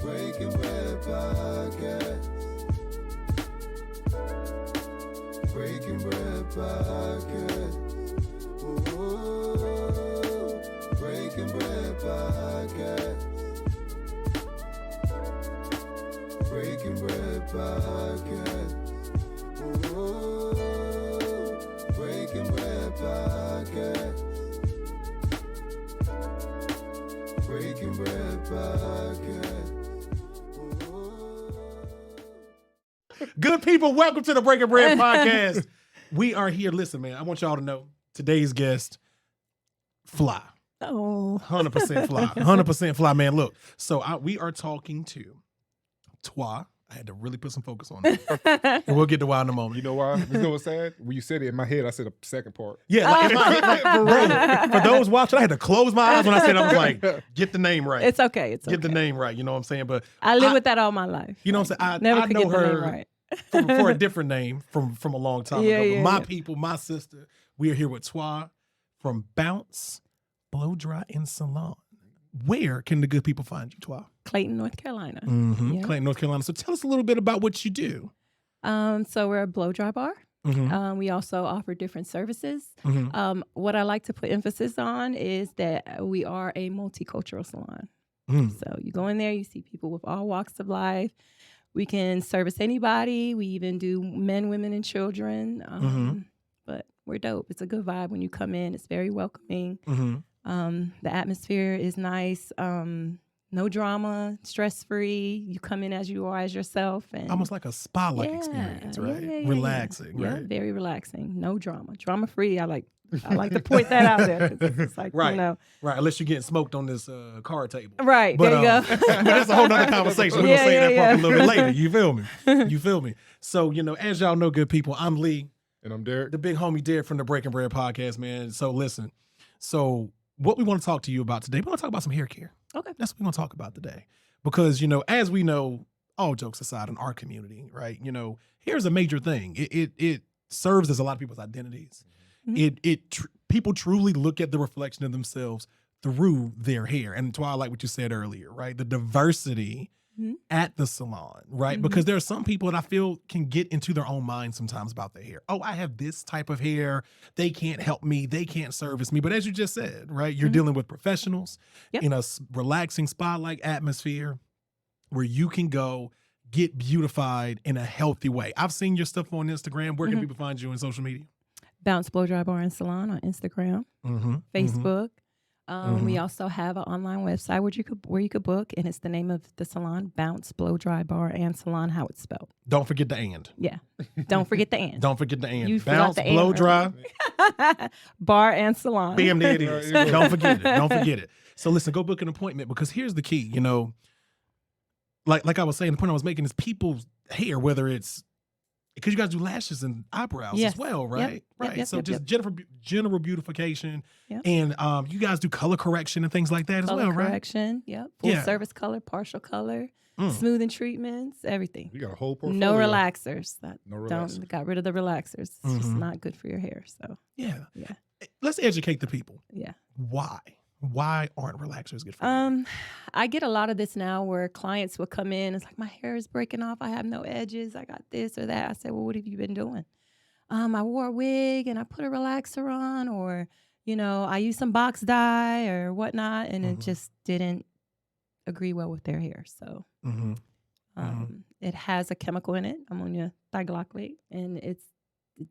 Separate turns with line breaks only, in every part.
Breaking Bread Podcast. Breaking Bread Podcast. Ooh, Breaking Bread Podcast. Breaking Bread Podcast. Ooh, Breaking Bread Podcast. Breaking Bread Podcast.
Good people, welcome to the Breaking Bread Podcast. We are here. Listen, man, I want y'all to know today's guest, fly.
Oh.
100% fly. 100% fly, man. Look, so we are talking to Twa. I had to really put some focus on that. And we'll get to why in a moment.
You know why? You know what's sad? When you said it in my head, I said the second part.
Yeah, like, for those watching, I had to close my eyes when I said I was like, get the name right.
It's okay. It's
Get the name right. You know what I'm saying? But
I live with that all my life.
You know what I'm saying?
Never
I
could
know
get the name
her
right.
for a different name from a long time ago.
Yeah,
But my
yeah.
people, my sister, we are here with Twa from Bounce Blow Dry and Salon. Where can the good people find you, Twa?
Clayton, North Carolina.
Mm-hmm.
Yeah.
Clayton, North Carolina. So tell us a little bit about what you do.
So we're a blow dry bar.
Mm-hmm.
We also offer different services.
Mm-hmm.
What I like to put emphasis on is that we are a multicultural salon.
Mm.
So you go in there, you see people with all walks of life. We can service anybody. We even do men, women, and children. But we're dope. It's a good vibe when you come in. It's very welcoming.
Mm-hmm.
The atmosphere is nice. No drama, stress-free. You come in as you are, as yourself. And
Almost like a spa-like
Yeah,
experience, right?
yeah.
Relaxing,
Yeah,
right?
very relaxing. No drama. Drama-free. I like to point that out there. 'Cause it's like,
Right.
you know.
Right, unless you're getting smoked on this card table.
Right,
But,
there you go.
but that's a whole nother conversation. We're
Yeah,
going to say that
yeah,
part a
yeah.
little bit later. You feel me? You feel me? So, as y'all know, good people, I'm Lee,
And I'm Derek.
the big homie Derek from the Breaking Bread Podcast, man. So listen, what we want to talk to you about today, we want to talk about some hair care.
Okay.
That's what we want to talk about today. Because, as we know, all jokes aside, in our community, right, hair's a major thing. It serves as a lot of people's identities.
Mhm.
People truly look at the reflection of themselves through their hair. And that's why I like what you said earlier, right? The diversity
Mhm.
at the salon, right?
Mhm.
Because there are some people that I feel can get into their own mind sometimes about their hair. Oh, I have this type of hair. They can't help me. They can't service me. But as you just said, right, you're
Mhm.
dealing with professionals
Yep.
in a relaxing spa-like atmosphere where you can go get beautified in a healthy way. I've seen your stuff on Instagram. Where can
Mhm.
people find you on social media?
Bounce Blow Dry Bar and Salon on Instagram,
Mm-hmm.
Facebook. We
Mhm.
also have an online website where you could book, and it's the name of the salon, Bounce Blow Dry Bar and Salon, how it's spelled.
Don't forget the and.
Yeah. Don't forget the and.
Don't forget the and.
You forgot
Bounce,
the and
blow
earlier.
dry.
Bar and salon.
Bam, there it is.
Right,
Don't forget it. Don't forget it. So listen, go book an appointment because here's the key. Like I was saying, the point I was making is people's hair, whether it's because you guys do lashes and eyebrows
Yes.
as well, right? Right.
Yep,
So
yep,
just general beautification,
Yep.
and you guys do color correction and things like that as
Color
well, right?
correction. Yep. Full
Yeah.
service color, partial color,
Mm.
smoothing treatments, everything.
You got a whole portfolio.
No relaxers.
No relaxers.
Don't got rid of the relaxers. It's just
Mhm.
not good for your hair. So
Yeah.
Yeah.
Let's educate the people.
yeah.
Why? Why aren't relaxers good for you?
I get a lot of this now where clients will come in. It's like, my hair is breaking off. I have no edges. I got this or that. I said, well, what have you been doing? I wore a wig and I put a relaxer on, or, I used some box dye or whatnot, and
Mhm.
it just didn't agree well with their hair. So
Mm-hmm.
it has a chemical in it, ammonia thioglycolate, and it's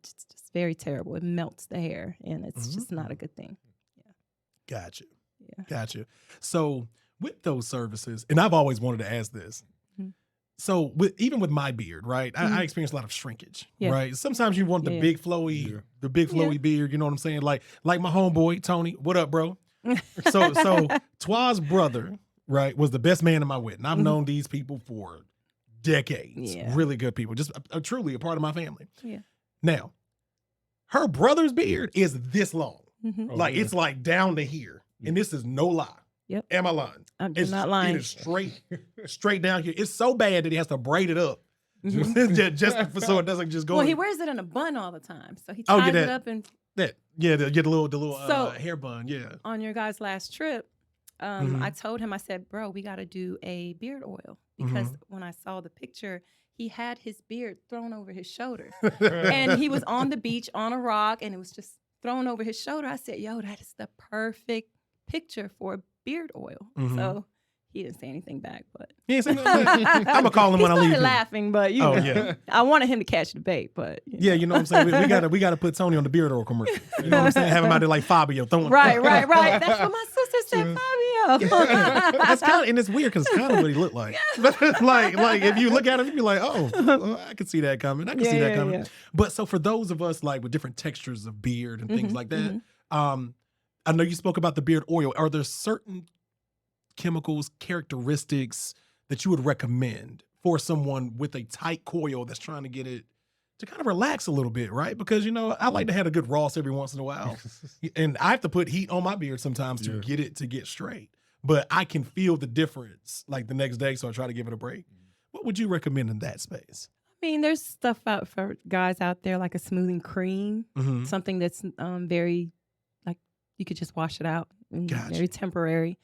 just very terrible. It melts the hair, and it's just not a good thing.
Gotcha.
Yeah.
Gotcha. So with those services, and I've always wanted to ask this.
Mhm.
So even with my beard, right? I experience a lot of shrinkage,
Yeah.
right? Sometimes you want the
Yeah.
big flowy,
Yeah.
the big flowy beard. You know what I'm saying? Like my homeboy Tony. What up, bro? So Twa's brother, right, was the best man in my wedding. I've
Mhm.
known these people for decades.
Yeah.
Really good people. Just truly a part of my family.
Yeah.
Now, her brother's beard is this long.
Mhm.
Oh,
Like
yeah.
it's like down to here, and this is no lie.
Yep.
Am I lying?
I'm
It's
not lying.
It is straight down here. It's so bad that he has to braid it up,
Mhm.
just so it doesn't just go.
Well,
in-
he wears it in a bun all the time, so he
Oh, yeah,
ties it
that-
up. And
that. Yeah, the little
So-
hair bun. Yeah.
on your guys' last trip, I told him, I said, bro, we got to do a beard oil because when I saw the picture, he had his beard thrown over his shoulder. And he was on the beach on a rock and it was just thrown over his shoulder. I said, yo, that is the perfect picture for beard oil. So he didn't say anything back, but
He ain't say nothing back. I'm gonna call him
he
when I leave.
started
here.
laughing, but you
Oh,
know,
yeah.
I wanted him to catch the bait, but
Yeah, you know what I'm saying. We gotta put Tony on the beard oil commercial. You know what I'm saying? Have him out there like Fabio throwing.
right. That's what my sister said, Fabio.
That's kind of, and it's weird because it's kind of what he looked like. like if you look at him, you be like, oh, I can see that coming. I can see that coming.
Yeah.
But so for those of us like with different textures of beard and things like that, I know you spoke about the beard oil. Are there certain chemicals, characteristics that you would recommend for someone with a tight coil that's trying to get it to kind of relax a little bit, right? Because, you know, I like to have a good Ross every once in a while. And I have to put heat on my beard sometimes to get it to get straight. But I can feel the difference like the next day, so I try to give it a break. What would you recommend in that space?
I mean, there's stuff out for guys out there like a smoothing cream, something that's very, like, you could just wash it out and very temporary.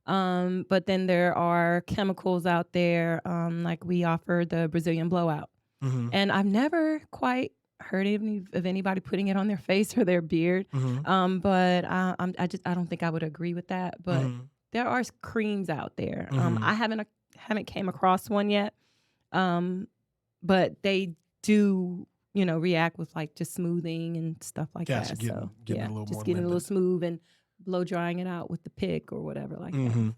But then there are chemicals out there, like we offer the Brazilian blowout. And I've never quite heard of anybody putting it on their face or their beard. But I don't think I would agree with that. But there are creams out there. I haven't came across one yet. But they do, you know, react with like just smoothing and stuff like that.
Getting
So
it a little
just
more
getting a little
limpid.
smooth and blow drying it out with the pick or whatever like that.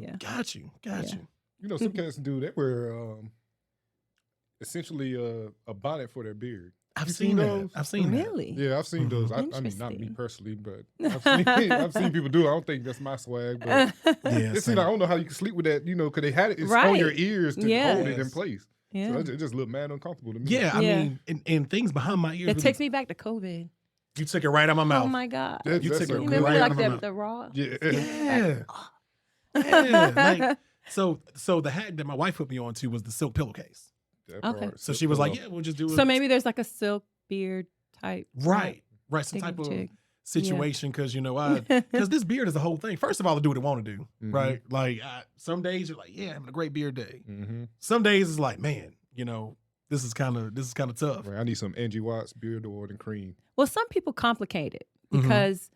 Yeah.
Got you.
You know, some cats do that wear essentially a bonnet for their beard.
I've
You
seen
those?
that. I've seen that.
Really?
Yeah, I've seen those. I mean, not me
Interesting.
personally, but I've seen people do it. I don't think that's my swag, but
Yeah,
it's, you know, I don't know how you can sleep with that, you know, because they had it it's on
Right.
your ears to
Yeah.
hold it in place.
Yeah.
So it just looked mad uncomfortable to me.
Yeah, I
Yeah.
mean, and things behind my ears.
That
really-
takes me back to COVID.
You took it right out of my mouth.
Oh my God.
That-
You
that's
took
a
it
You
good-
remember
right
like
out of my
the raw?
Yeah.
Yeah. Yeah. Like, so the hack that my wife put me on to was the silk pillowcase.
That
Okay.
part.
So she was like, yeah, we'll just do it.
So maybe there's like a silk beard type.
Right. Some type of
Thingamajig.
situation because, you know, because this beard is a whole thing. First of all, to do what it want to do, right? Like some days you're like, yeah, having a great beard day. Some days it's like, man, you know, this is kind of tough.
Right, I need some Angie Watts beard oil and cream.
Well, some people complicate it
Mm-hmm.
because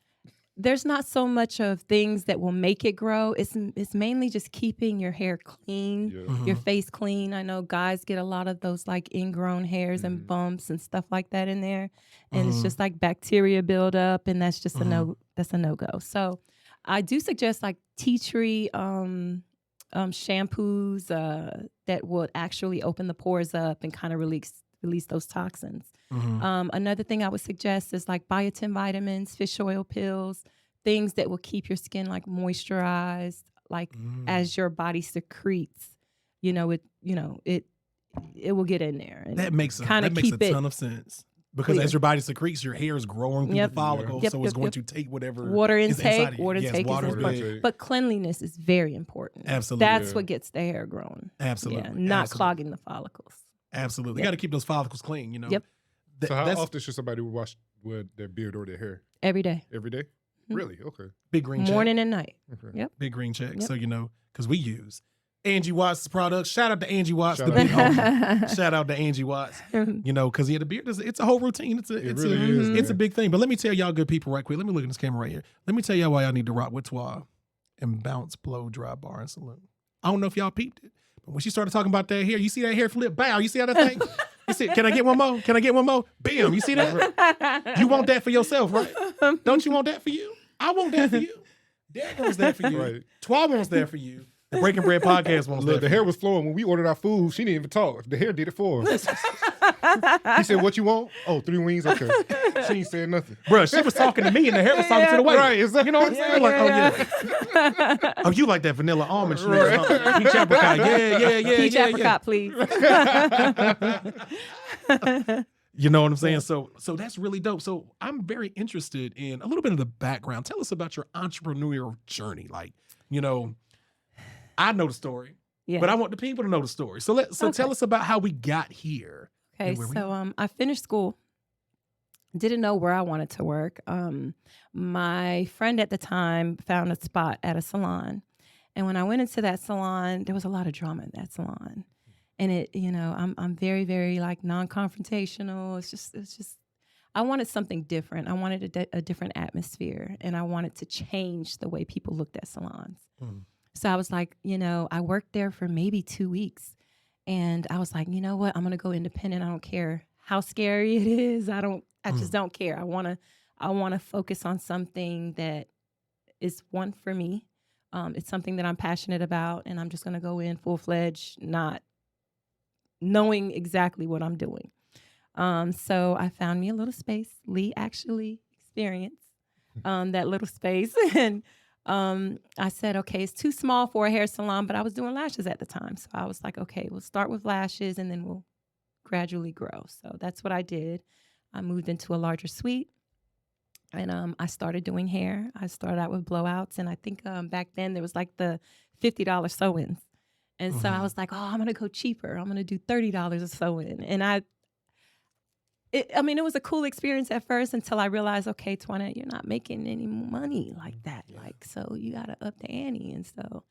there's not so much of things that will make it grow. It's mainly just keeping your hair clean,
Yeah.
your face clean. I know guys get a lot of those like ingrown hairs and bumps and stuff like that in there, and it's just like bacteria buildup, and that's just a no go. So I do suggest like tea tree shampoos that would actually open the pores up and kind of release those toxins. Another thing I would suggest is like biotin vitamins, fish oil pills, things that will keep your skin like moisturized, like as your body secretes. It will get in there. And
That makes a ton of sense. Because
clear.
as your body secretes, your hair is growing through
Yep.
the follicle,
Yep,
so
yep,
it's going
yep.
to take whatever
Water
is inside
intake,
of you.
water
Yes,
intake
water
is important.
intake.
But cleanliness is very important.
Absolutely.
That's
Yeah.
what gets the hair growing.
Absolutely.
Yeah, not
Absolutely.
clogging the follicles.
Absolutely.
Yep.
You got to keep those follicles clean, you know.
Yep.
So how
That's
often should somebody wash their beard or their hair?
Every day,
Every day?
Mhm.
Really? Okay.
big green check.
morning and night.
Okay.
Yep.
Big green check.
Yep.
So, you know, because we use Angie Watts' products. Shout out to Angie Watts,
Shout
the
out
big
to
homie. Shout out to Angie Watts. You know, because the beard it's a whole routine. It's
really is,
a
man.
big thing. But let me tell y'all good people right quick. Let me look at this camera right here. Let me tell y'all why y'all need to rock with Twa and Bounce Blow Dry Bar and Saloon. I don't know if y'all peeped it, but when she started talking about that hair, you see that hair flip? Bow. You see how that thing? You see? Can I get one more? Can I get one more? Bam. You see that? You want that for yourself, right? Don't you want that for you? I want that for you. Derek wants that for you.
Right.
Twa wants that for you. The Breaking Bread podcast wants
Look,
that
the
for
hair
you.
was flowing. When we ordered our food, she didn't even talk. The hair did it for her. He said, what you want? Oh, 3 wings? Okay. She ain't saying nothing.
Bruh, she was talking to me and the hair was talking to the waiter.
Right, exactly.
You know what I'm saying? Like, oh, yeah. Oh, you like that vanilla almond shit. Huh? Peach apricot. Yeah.
Peach apricot, please.
You know what I'm saying? So that's really dope. So I'm very interested in a little bit of the background. Tell us about your entrepreneurial journey. Like, you know, I know the story,
Yeah.
but I want the people to know the story. So tell us about how we got here.
Okay,
and where we
so I finished school. Didn't know where I wanted to work. My friend at the time found a spot at a salon, And when I went into that salon, there was a lot of drama in that salon. And it, I'm very, very like non-confrontational. It's just, I wanted something different. I wanted a different atmosphere, and I wanted to change the way people looked at salons. So I was like, I worked there for maybe 2 weeks, and I was like, you know what? I'm going to go independent. I don't care how scary it is. I just don't care. I want to focus on something that is one for me. It's something that I'm passionate about, and I'm just going to go in full-fledged, not knowing exactly what I'm doing. So I found me a little space. Lee actually experienced that little space. And I said, okay, it's too small for a hair salon, but I was doing lashes at the time. So I was like, okay, we'll start with lashes and then we'll gradually grow. So that's what I did. I moved into a larger suite, and I started doing hair. I started out with blowouts, and I think back then there was like the $50 sew-ins. And so I was like, oh, I'm going to go cheaper. I'm going to do $30 a sew-in. And it was a cool experience at first until I realized, okay, Twanette, you're not making any money like that. Yeah. Like, so you got to up the ante. And so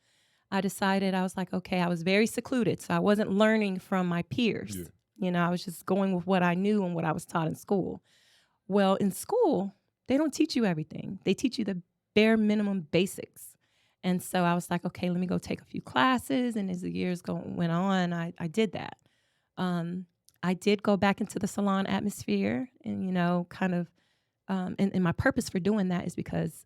I decided, I was like, okay, I was very secluded. So I wasn't learning from my peers. Yeah. I was just going with what I knew and what I was taught in school. Well, in school, they don't teach you everything. They teach you the bare minimum basics. And so I was like, okay, let me go take a few classes. And as the years went on, I did that. I did go back into the salon atmosphere, and, and my purpose for doing that is because,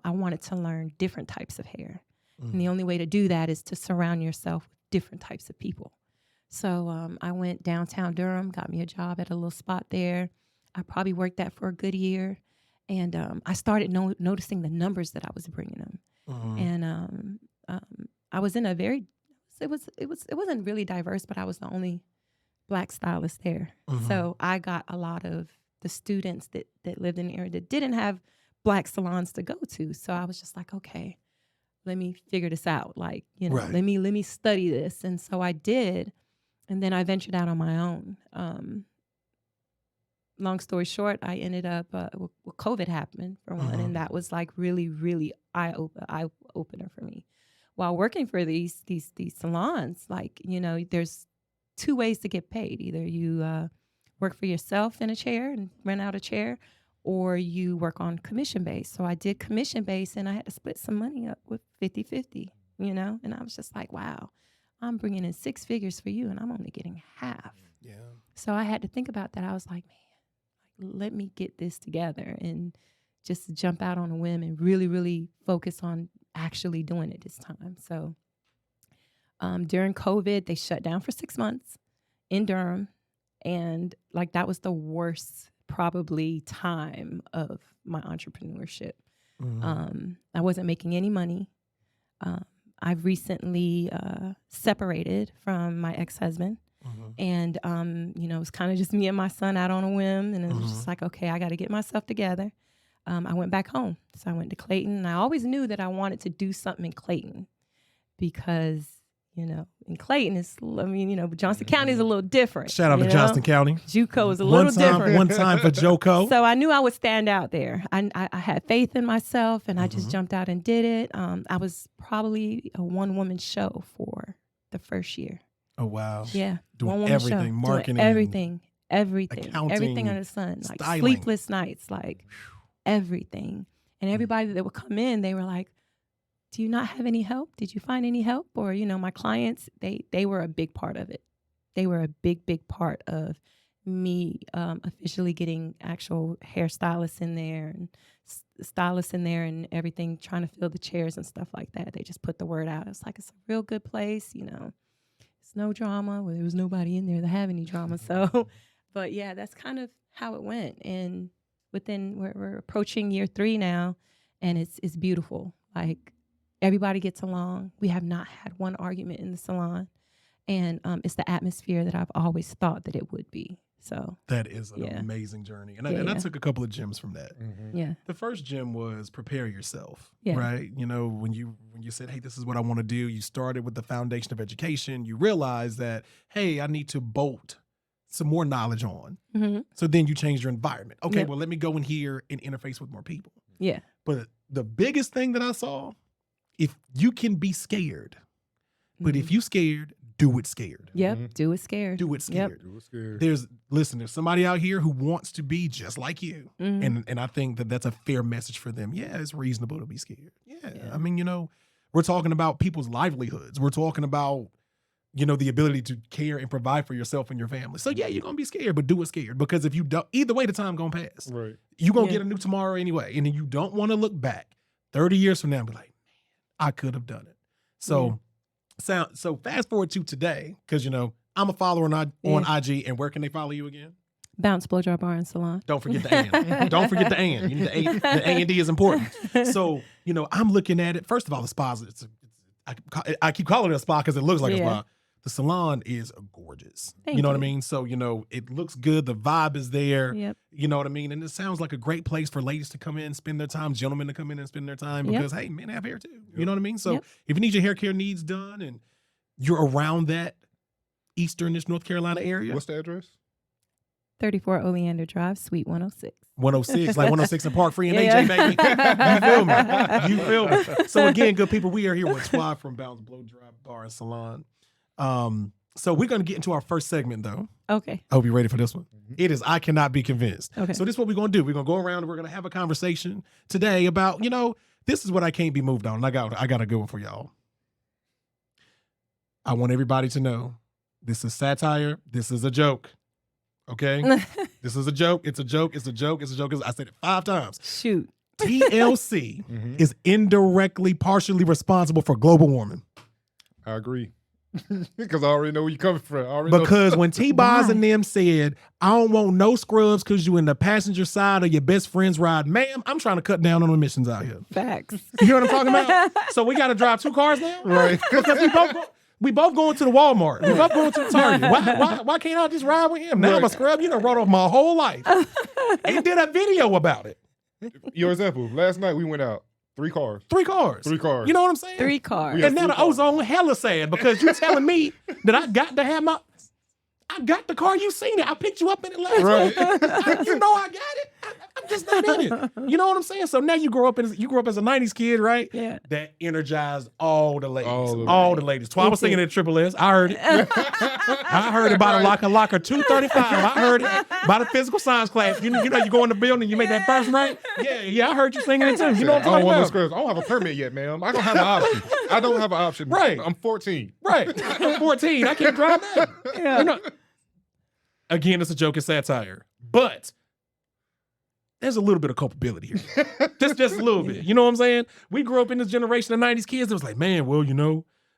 I wanted to learn different types of hair. And the only way to do that is to surround yourself with different types of people. So I went downtown Durham, got me a job at a little spot there. I probably worked that for a good year. And I started noticing the numbers that I was bringing them. And I was in it wasn't really diverse, but I was the only Black stylist there. So I got a lot of the students that lived in the area that didn't have Black salons to go to. So I was just like, okay, let me figure this out. Like, right. let me study this. And so I did. And then I ventured out on my own. Long story short, I ended up, COVID happened for one, and that was like really, really eye-opener for me. While working for these salons, like, there's 2 ways to get paid. Either you work for yourself in a chair and rent out a chair, or you work on commission-based. So I did commission-based, and I had to split some money up with 50-50, and I was just like, wow, I'm bringing in 6 figures for you, and I'm only getting half. Yeah. So I had to think about that. I was like, man, let me get this together and just jump out on a whim and really, really focus on actually doing it this time. So during COVID, they shut down for 6 months in Durham. And like, that was the worst probably time of my entrepreneurship. I wasn't making any money. I've recently separated from my ex-husband. And, it was kind of just me and my son out on a whim. And it was just like, okay, I got to get myself together. I went back home. So I went to Clayton. And I always knew that I wanted to do something in Clayton because, in Clayton, Johnston County is a little different.
Shout out to Johnston County.
JUCO is a little different.
One time for JOCO.
So I knew I would stand out there. I had faith in myself, and I just jumped out and did it. I was probably a one-woman show for the first year.
Oh, wow.
Yeah.
Doing everything,
show,
marketing.
Everything,
accounting,
everything under the sun. Like
styling.
Sleepless nights, like everything. And everybody that would come in, they were like, do you not have any help? Did you find any help? Or, my clients, they were a big part of it. They were a big, big part of me officially getting actual hairstylists in there and stylists in there and everything, trying to fill the chairs and stuff like that. They just put the word out. It's like, it's a real good place, It's no drama. Well, there was nobody in there to have any drama. So, but yeah, that's kind of how it went. And we're approaching year 3 now, and it's beautiful. Like, everybody gets along. We have not had one argument in the salon, and it's the atmosphere that I've always thought that it would be. So
that is an amazing journey, and I took a couple of gems from that.
Yeah,
the first gem was prepare yourself. Right, when you said, hey, this is what I want to do. You started with the foundation of education. You realize that, hey, I need to bolt some more knowledge on. So then you change your environment. Okay, well, let me go in here and interface with more people.
Yeah,
but the biggest thing that I saw if you can be scared, but if
Mhm.
you scared, do it scared.
Yep,
Mhm.
do it scared.
Do it
Yep.
scared.
It was scary.
There's somebody out here who wants to be just like you.
Mhm.
And I think that that's a fair message for them. Yeah, it's reasonable to be scared. Yeah.
Yeah.
I mean, we're talking about people's livelihoods. We're talking about, the ability to care and provide for yourself and your family. So yeah, you're gonna be scared, but do it scared. Because if you don't, either way, the time gonna pass.
Right.
You're gonna
Yeah.
get a new tomorrow anyway. And then you don't want to look back 30 years from now and be like, man, I could have done it. So so fast forward to today, because I'm a follower on IG, and where can they follow you again?
Bounce Blow Dry Bar and Salon.
Don't forget the and. Don't forget the and. You need the A&D is important. So, I'm looking at it. First of all, the spa, I keep calling it a spa because it looks like a
Yeah.
spa. The salon is gorgeous.
Thank
you know what I
you.
mean? So, it looks good. The vibe is there.
Yep.
You know what I mean? And it sounds like a great place for ladies to come in, spend their time, gentlemen to come in and spend their time
Yep.
because, hey, men have hair too. You know what I mean? So
Yep.
if you need your hair care needs done and you're around that easternish North Carolina area,
What's the address?
34 Oleander Drive, Suite 106.
106, like 106 in Park Free and
Yeah.
AJ, baby. You feel me? So again, good people, we are here with Twa from Bounce Blow Dry Bar and Salon. So we're going to get into our first segment, though.
Okay.
I hope you're ready for this one.
Mhm.
It is I Cannot Be Convinced.
Okay.
So this is what we're going to do. We're going to go around and we're going to have a conversation today about, this is what I can't be moved on. And I got a good one for y'all. I want everybody to know this is satire. This is a joke. Okay? This is a joke. It's a joke. It's a joke. It's a joke. I said it 5 times.
Shoot.
TLC
Mhm.
is indirectly, partially responsible for global warming.
I agree. Because I already know where you're coming from. I already know.
Because when T-Boz
Why?
and them said, I don't want no scrubs because you in the passenger side of your best friend's ride. Ma'am, I'm trying to cut down on emissions out here.
Facts.
You hear what I'm talking about? So we got to drive 2 cars now?
Right.
Because we both going to the Walmart. We both going to the Target. Why can't I just ride with him? Now I'm a
Right.
scrub. You done wrote off my whole life. And did a video about it.
Your example, last night we went out. 3 cars.
3 cars.
3 cars.
You know what I'm saying?
3 cars.
Yeah.
And now the
3 cars.
ozone hella sad because you telling me that I got to have I got the car. You seen it. I picked you up in it last
Right.
week. You know I got it. I'm just not in it. You know what I'm saying? So now you grew up as a 90s kid, right?
Yeah.
That energized all the ladies.
All
All
the-
the ladies. I was singing at Triple S. I heard it. I heard it by the locker 235. I heard it by the physical science class. You know you go in the building, you make that first rank. Yeah, I heard you singing it too. You know what
I don't
I'm
want no
talking about?
scrubs. I don't have a permit yet, ma'am. I don't have an option. I don't have an option.
Right.
I'm 14.
Right. I'm 14. I can't drive that.
Yeah.
You know, again, it's a joke, it's satire. But there's a little bit of culpability here. just a little bit. You know what I'm saying? We grew up in this generation of 90s kids that was like, man, well,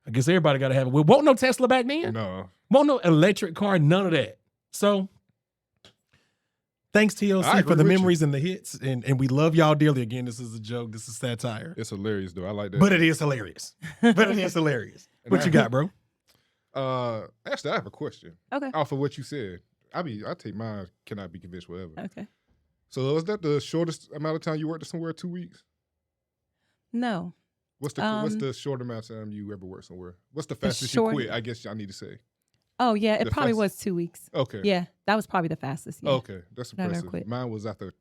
I guess everybody got to have it. Well, won't no Tesla back then.
No.
Won't no electric car, none of that. So thanks
I
TLC
agree
for the
with you.
memories and the hits. And we love y'all dearly. Again, this is a joke. This is satire.
It's hilarious, though. I like that.
But it is hilarious. What you got, bro?
Actually, I have a question.
Okay.
Off of what you said. I take mine, cannot be convinced, whatever.
Okay.
So is that the shortest amount of time you worked somewhere? 2 weeks?
No.
What's the short amount of time you ever worked somewhere? What's the
The
fastest you
short-
quit? I guess I need to say.
Oh, yeah. It
The
probably
fast-
was 2 weeks.
Okay.
Yeah. That was probably the fastest. Yeah.
Okay, that's
That I never
impressive.
quit.
Mine was after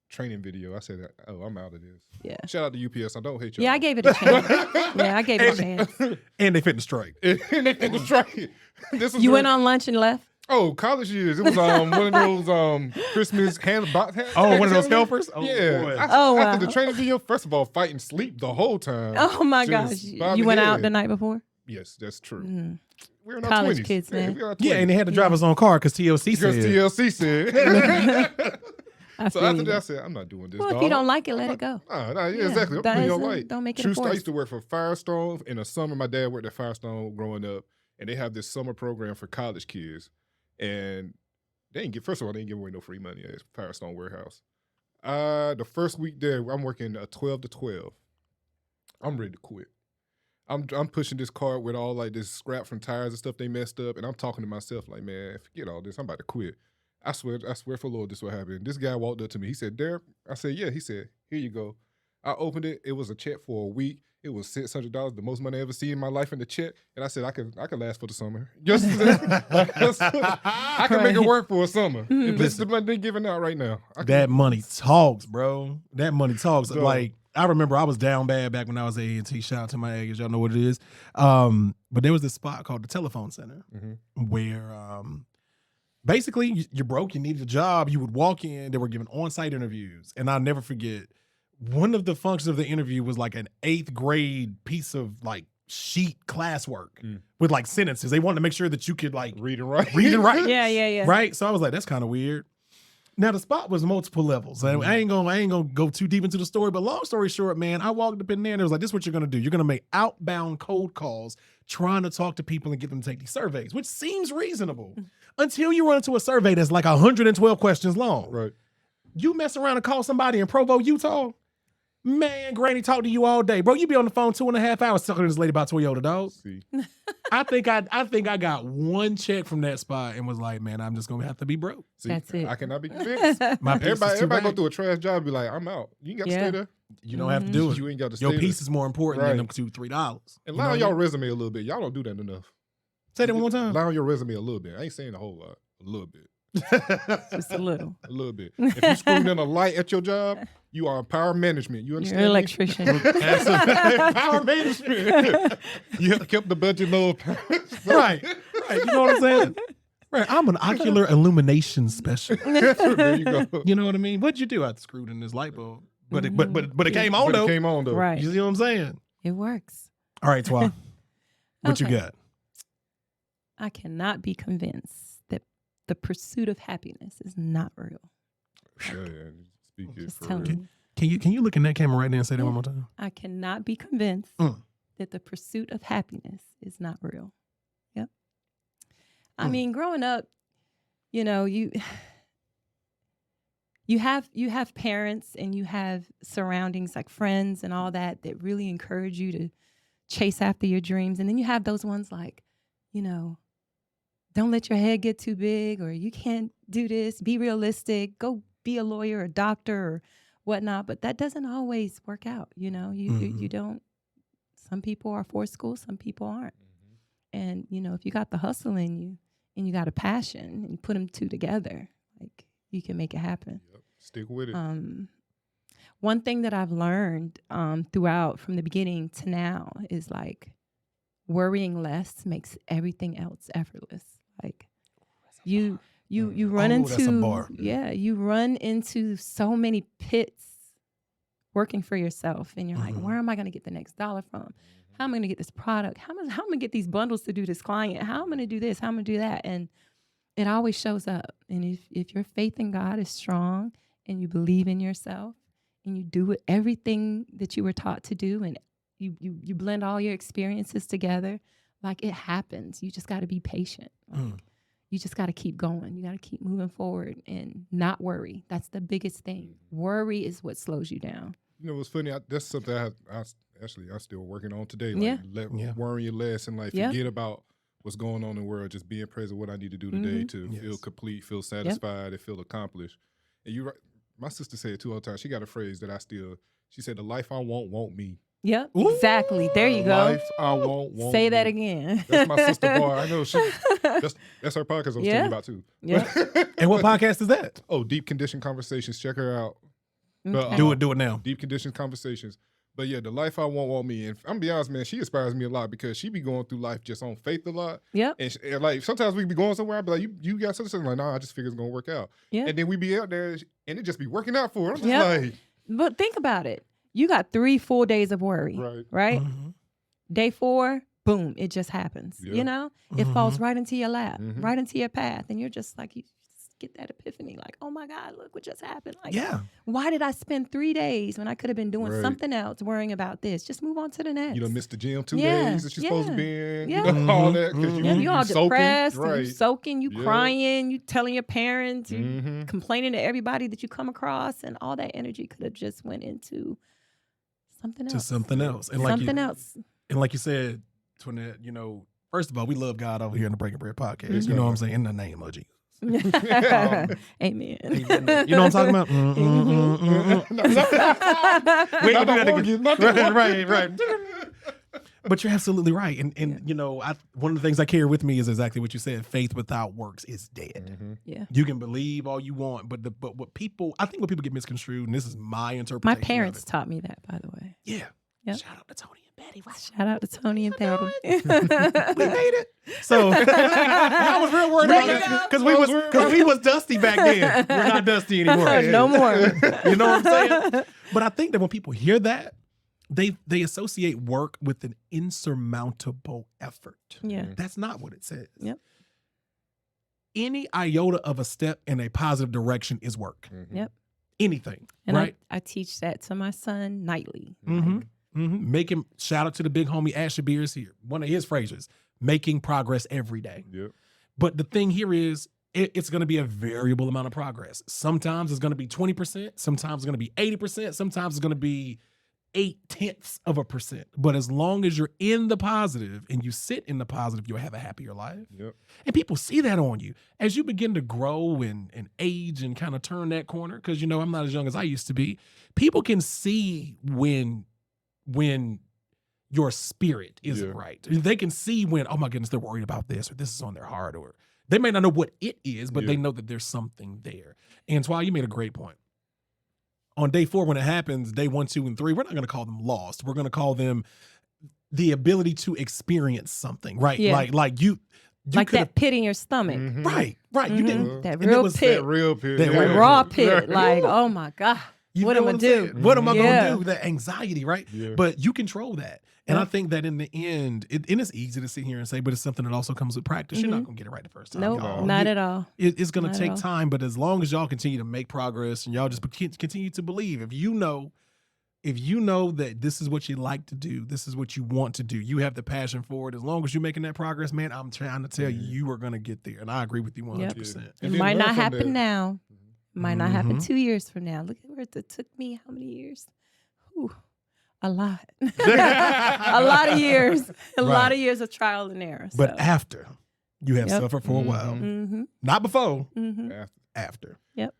training video. I said, "Oh, I'm out of this."
Yeah.
Shout out to UPS. I don't hate you.
Yeah, I gave it a chance. Yeah, I gave it a chance.
And they fit the strike.
And they finished right. This was
You
during-
went on lunch and left?
Oh, college years. It was one of those Christmas box hats.
Oh, one of those helpers? Oh,
Yeah.
boy.
After the
wow.
training video, first of all, fighting sleep the whole time.
Oh, my
Just
gosh.
bob
You
your
went out
head.
the night before?
Yes, that's true.
Mm.
We're in our
College
20s.
kids, man.
we're in our
Yeah,
20s.
and they had to drive his own car because TLC
because
said.
TLC said.
I
So
feel
after
you.
that, I said, I'm not doing this.
Well, if
dog.
you don't like it, let it go.
Yeah,
Yeah,
exactly. I'm
that
putting your
isn't-
light.
don't make it a
True story. I
force.
used to work for Firestone in the summer. My dad worked at Firestone growing up, and they have this summer program for college kids. And they didn't first of all, they didn't give away no free money at Firestone Warehouse. The first week there, I'm working 12 to 12. I'm ready to quit. I'm pushing this cart with all like this scrap from tires and stuff they messed up, and I'm talking to myself like, man, forget all this. I'm about to quit. I swear for Lord, this what happened. This guy walked up to me. He said, Derek. I said, yeah. He said, here you go. I opened it. It was a check for a week. It was $600, the most money I ever seen in my life in the check. And I said, I can last for the summer. Just, I can make it work for a summer. If this is the money they're giving out right now.
That money talks, bro. That money talks.
Dog.
Like, I remember I was down bad back when I was at A&T. Shout out to my Aggies. Y'all know what it is. But there was this spot called the Telephone Center where basically you're broke, you needed a job. You would walk in, they were giving on-site interviews. And I'll never forget, one of the functions of the interview was like an 8th grade piece of like sheet classwork with like sentences. They wanted to make sure that you could like
Read and write.
Yeah.
right? So I was like, that's kind of weird. Now the spot was multiple levels. I ain't gonna go too deep into the story, but long story short, man, I walked up in there and it was like, this is what you're gonna do. You're gonna make outbound cold calls trying to talk to people and get them to take these surveys, which seems reasonable until you run into a survey that's like 112 questions long.
Right.
You mess around and call somebody in Provo, Utah, man, Granny talked to you all day. Bro, you be on the phone 2.5 hours talking to this lady about Toyota, dog.
See.
I think I got one check from that spot and was like, man, I'm just gonna have to be broke.
See,
That's it.
I cannot be convinced.
My piece is too
Everybody go
big.
through a trash job and be like, I'm out. You ain't got to
Yeah.
stay there.
You don't have to do it.
You ain't got to stay
Your
there.
piece is more important than
Right.
them $2-3.
And lie on y'all resume a little bit. Y'all don't do that enough.
Say that one more time.
Lie on your resume a little bit. I ain't saying a whole lot. A little bit.
Just a little.
A little bit. If you screwed in a light at your job, you are power management. You
You're
understand?
an
me?
electrician.
Power management.
You have kept the budget low.
right. You know what I'm saying? Right. I'm an ocular illumination specialist.
There you go.
You know what I mean? What'd you do? I screwed in this light bulb. But it came on
But
though.
it came on though.
Right.
You see what I'm saying?
It works.
All right, Twa. What you
Okay.
got?
I cannot be convinced that the pursuit of happiness is not real.
Yeah. Speak it
Just
for
telling
real.
you.
Can you look in that camera right there and say that one more time?
I cannot be convinced
Mm.
that the pursuit of happiness is not real. Yep. I
Mm.
mean, growing up, you know, you have parents and you have surroundings like friends and all that really encourage you to chase after your dreams. And then you have those ones like, you know, don't let your head get too big, or you can't do this, be realistic, go be a lawyer or doctor or whatnot. But that doesn't always work out. You know, you don't, some people are for school, some people aren't. And, you know, if you got the hustle in you and you got a passion and you put them two together, like you can make it happen.
Yep. Stick with it.
One thing that I've learned throughout from the beginning to now is like worrying less makes everything else effortless. Like you run
Oh, that's a
into
bar.
you run into so many pits working for yourself, and you're like, where am I going to get the next dollar from? How am I going to get this product? How am I going to get these bundles to do this client? How am I going to do this? How am I going to do that? And it always shows up. And if your faith in God is strong and you believe in yourself and you do everything that you were taught to do, and you blend all your experiences together, like it happens. You just got to be patient. Like, you just got to keep going. You got to keep moving forward and not worry. That's the biggest thing. Worry is what slows you down.
You know what's funny? That's something I'm still working on today. Like
Yeah.
worrying less and like
Yeah.
forget about what's going on in the world. Just being present, what I need to do today to
Yes.
feel complete, feel satisfied, and feel accomplished. And you, my sister said it too all the time. She got a phrase that she said, "The life I want me."
Yep,
Ooh.
exactly. There you
The
go.
life I want
Say that
me.
again.
That's my sister bar. I know that's her podcast I was telling
Yeah.
you about too.
Yeah.
And what podcast is that?
Oh, Deep Condition Conversations. Check her out.
Okay.
Do it now.
Deep Condition Conversations. But yeah, the life I want me. And I'm gonna be honest, man, she inspires me a lot because she be going through life just on faith a lot.
Yep.
And like sometimes we be going somewhere, I be like, you got something? Like, nah, I just figure it's gonna work out.
Yeah.
And then we be out there and it just be working out for her. I'm just
Yep.
like,
But think about it. You got 3 full days of worry, right?
Mhm.
Day 4, boom, it just happens.
Yeah.
You know, it falls right into your lap,
Mhm.
right into your path, and you're just like, you just get that epiphany, like, oh my God, look what just happened. Like,
Yeah.
why did I spend 3 days when I could have been doing
Right.
something else, worrying about this? Just move on to the next.
you done missed the gym 2
Yeah,
days that you're supposed to
yeah,
be in.
yeah.
You know, all that. 'Cause
Mhm.
Yeah, you all
soaking,
depressed, and
right.
you soaking, you
Yeah.
crying, you telling your parents, you
Mhm.
complaining to everybody that you come across, and all that energy could have just went into something else.
To something else. And
Something else.
And like you said, Twinette, you know, first of all, we love God over here in the Breaking Bread podcast.
Yes,
You know what I'm
God.
saying? In the name of Jesus.
Amen.
You know what I'm talking about? We ain't gonna do that again. Right. But you're absolutely right. And you know, one of the things I carry with me is exactly what you said. Faith without works is dead.
Mhm.
Yeah.
You can believe all you want, but what people get misconstrued, and this is my interpretation.
My parents
of it.
taught me that, by the way.
Yeah.
Yep.
Shout out to Tony and Betty. Wow.
Shout out to Tony and Patty.
We made it. So I was real worried
Ready
about
to
that
go?
because we was dusty back then. We're not dusty anymore.
No more.
You know what I'm saying? But I think that when people hear that, they associate work with an insurmountable effort.
Yeah.
That's not what it says.
Yep.
Any iota of a step in a positive direction is work.
Mhm.
Yep.
Anything,
And
right?
I teach that to my son nightly.
Mm-hmm. Mm-hmm. Make him, shout out to the big homie Asher Beers here. One of his phrases, making progress every day.
Yep.
But the thing here is, it's going to be a variable amount of progress. Sometimes it's going to be 20%. Sometimes it's going to be 80%. Sometimes it's going to be 0.8%. But as long as you're in the positive and you sit in the positive, you'll have a happier life.
Yep.
And people see that on you as you begin to grow and age and kind of turn that corner. Because, you know, I'm not as young as I used to be. People can see when your spirit isn't
Yeah.
right. They can see when, oh my goodness, they're worried about this, or this is on their heart, or they may not know what it is, but
Yeah.
they know that there's something there. And Twy, you made a great point. On day 4, when it happens, day 1, 2, and 3, we're not going to call them lost. We're going to call them the ability to experience something, right?
Yeah.
Like you
Like
could have,
that pit in your stomach.
Mhm.
right. You
Mhm.
didn't.
That
and it
real
was
pit.
That real pit.
That
That
real
raw
Right.
pit. Like, oh my God.
You
What
know
am I
I'm
do?
saying? What am I
Yeah.
going to do? That anxiety, right?
Yeah.
But you control that. And
Yeah.
I think that in the end, and it's easy to sit here and say, but it's something that also comes with practice. You're not going to get it right the first time.
Nope,
y'all.
not at all.
It's going
Not
to
at
take
all.
time, but as long as y'all continue to make progress and y'all just continue to believe, if you know that this is what you like to do, this is what you want to do, you have the passion for it, as long as you're making that progress, man, I'm trying to tell you, you are going to get there. And I agree with you 100%.
It
And then
might
learn
not
from
happen
that.
now. Might not happen
Mhm.
2 years from now. Look at where it took me. How many years? Whew, a lot. A lot of years. A lot
Right.
of years of trial and error.
But after you have
Yep.
suffered for a while,
Mm-hmm.
not before,
Mm-hmm.
after.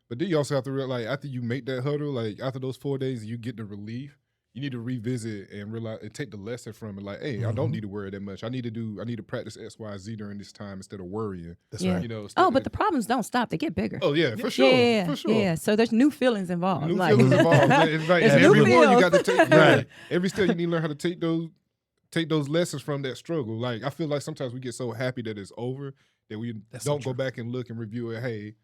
But then you also have to realize, like, after you make that hurdle, like after those 4 days, you get the relief. You need to revisit and realize and take the lesson from it. Like, hey, I don't
Mhm.
need to worry that much. I need to practice X, Y, Z during this time instead of worrying.
That's
Yeah.
right.
You know.
Oh, but the problems don't stop. They get bigger.
Oh yeah, for sure,
yeah,
for sure.
yeah. So there's new feelings involved.
New
like,
feelings involved. It's like
There's
and
new
every one you
feels.
got to take.
Right.
Every step you need to learn how to take those lessons from that struggle. Like I feel like sometimes we get so happy that it's over that we
That's so
don't go
true.
back and look and review it. Hey,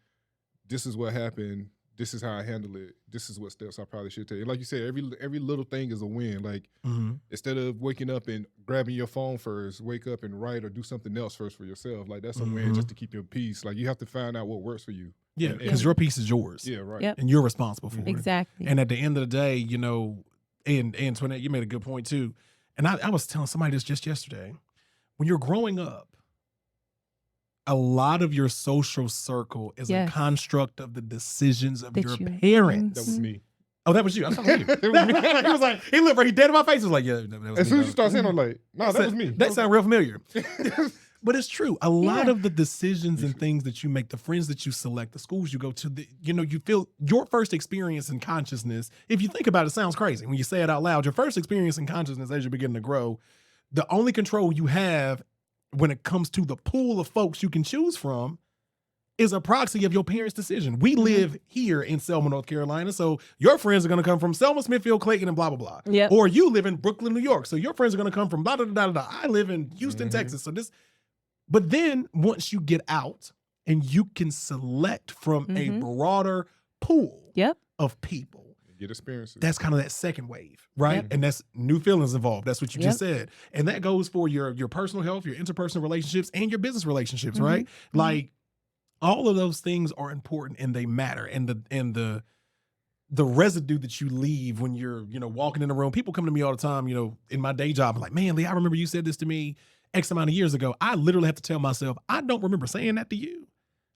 this is what happened. This is how I handle it. This is what steps I probably should take. Like you said, every little thing is a win. Like
Mhm.
instead of waking up and grabbing your phone first, wake up and write or do something else first for yourself. Like that's a win
Mhm.
just to keep your peace. Like you have to find out what works for you.
Yeah,
And-
because your piece is yours.
Yeah, right.
Yep.
And you're responsible for it.
exactly.
And at the end of the day, you know, and Antoinette, you made a good point too. And I was telling somebody this just yesterday. When you're growing up, a lot of your social circle is a
Yes.
construct of the decisions of
That
your
you-
parents.
That was me.
Oh, that was you. I'm talking to you.
It was me.
He was like, he looked right, he dead in my face. He was like, yeah, that was
As
me,
soon as
dog.
you start saying, I'm like, no, that was me.
That sound real familiar. But it's true. A lot
Yeah.
of the decisions and things that you make, the friends that you select, the schools you go to, you feel your first experience in consciousness. If you think about it, it sounds crazy when you say it out loud. Your first experience in consciousness as you begin to grow, the only control you have when it comes to the pool of folks you can choose from is a proxy of your parents' decision. We live here in Selma, North Carolina, so your friends are going to come from Selma, Smithfield, Clayton, and blah, blah, blah.
Yep.
Or you live in Brooklyn, New York, so your friends are going to come from blah, blah, blah, blah, blah. I live in Houston,
Mhm.
Texas, so this. But then once you get out and you can select from a
Mhm.
broader pool
Yep.
of people,
Get experiences.
that's kind of that second wave, right?
Yep.
And that's new feelings involved. That's what you
Yep.
just said. And that goes for your personal health, your interpersonal relationships, and your business relationships,
Mhm.
right?
Mhm.
Like all of those things are important and they matter. And the residue that you leave when you're, walking in the room. People come to me all the time, in my day job, like, man, Lee, I remember you said this to me X amount of years ago. I literally have to tell myself, I don't remember saying that to you,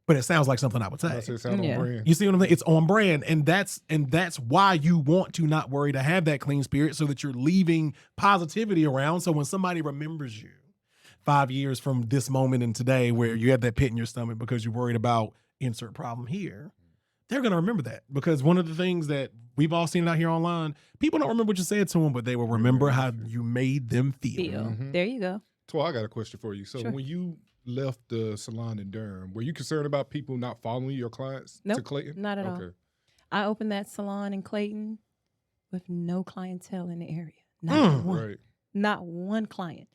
but it sounds like something I would say.
That's it. Sound
Yeah.
on brand.
You see what I'm saying? It's on brand. And that's why you want to not worry, to have that clean spirit so that you're leaving positivity around. So when somebody remembers you 5 years from this moment and today where you have that pit in your stomach because you're worried about insert problem here, they're going to remember that, because one of the things that we've all seen out here online, people don't remember what you said to them, but they will remember how you made them feel.
Mhm.
There you go.
So I got a question for you. So
Sure.
when you left the salon in Durham, were you concerned about people not following your clients to
Nope,
Clayton?
not at all.
Okay.
I opened that salon in Clayton with no clientele in the area. Not one.
Right.
Not one client.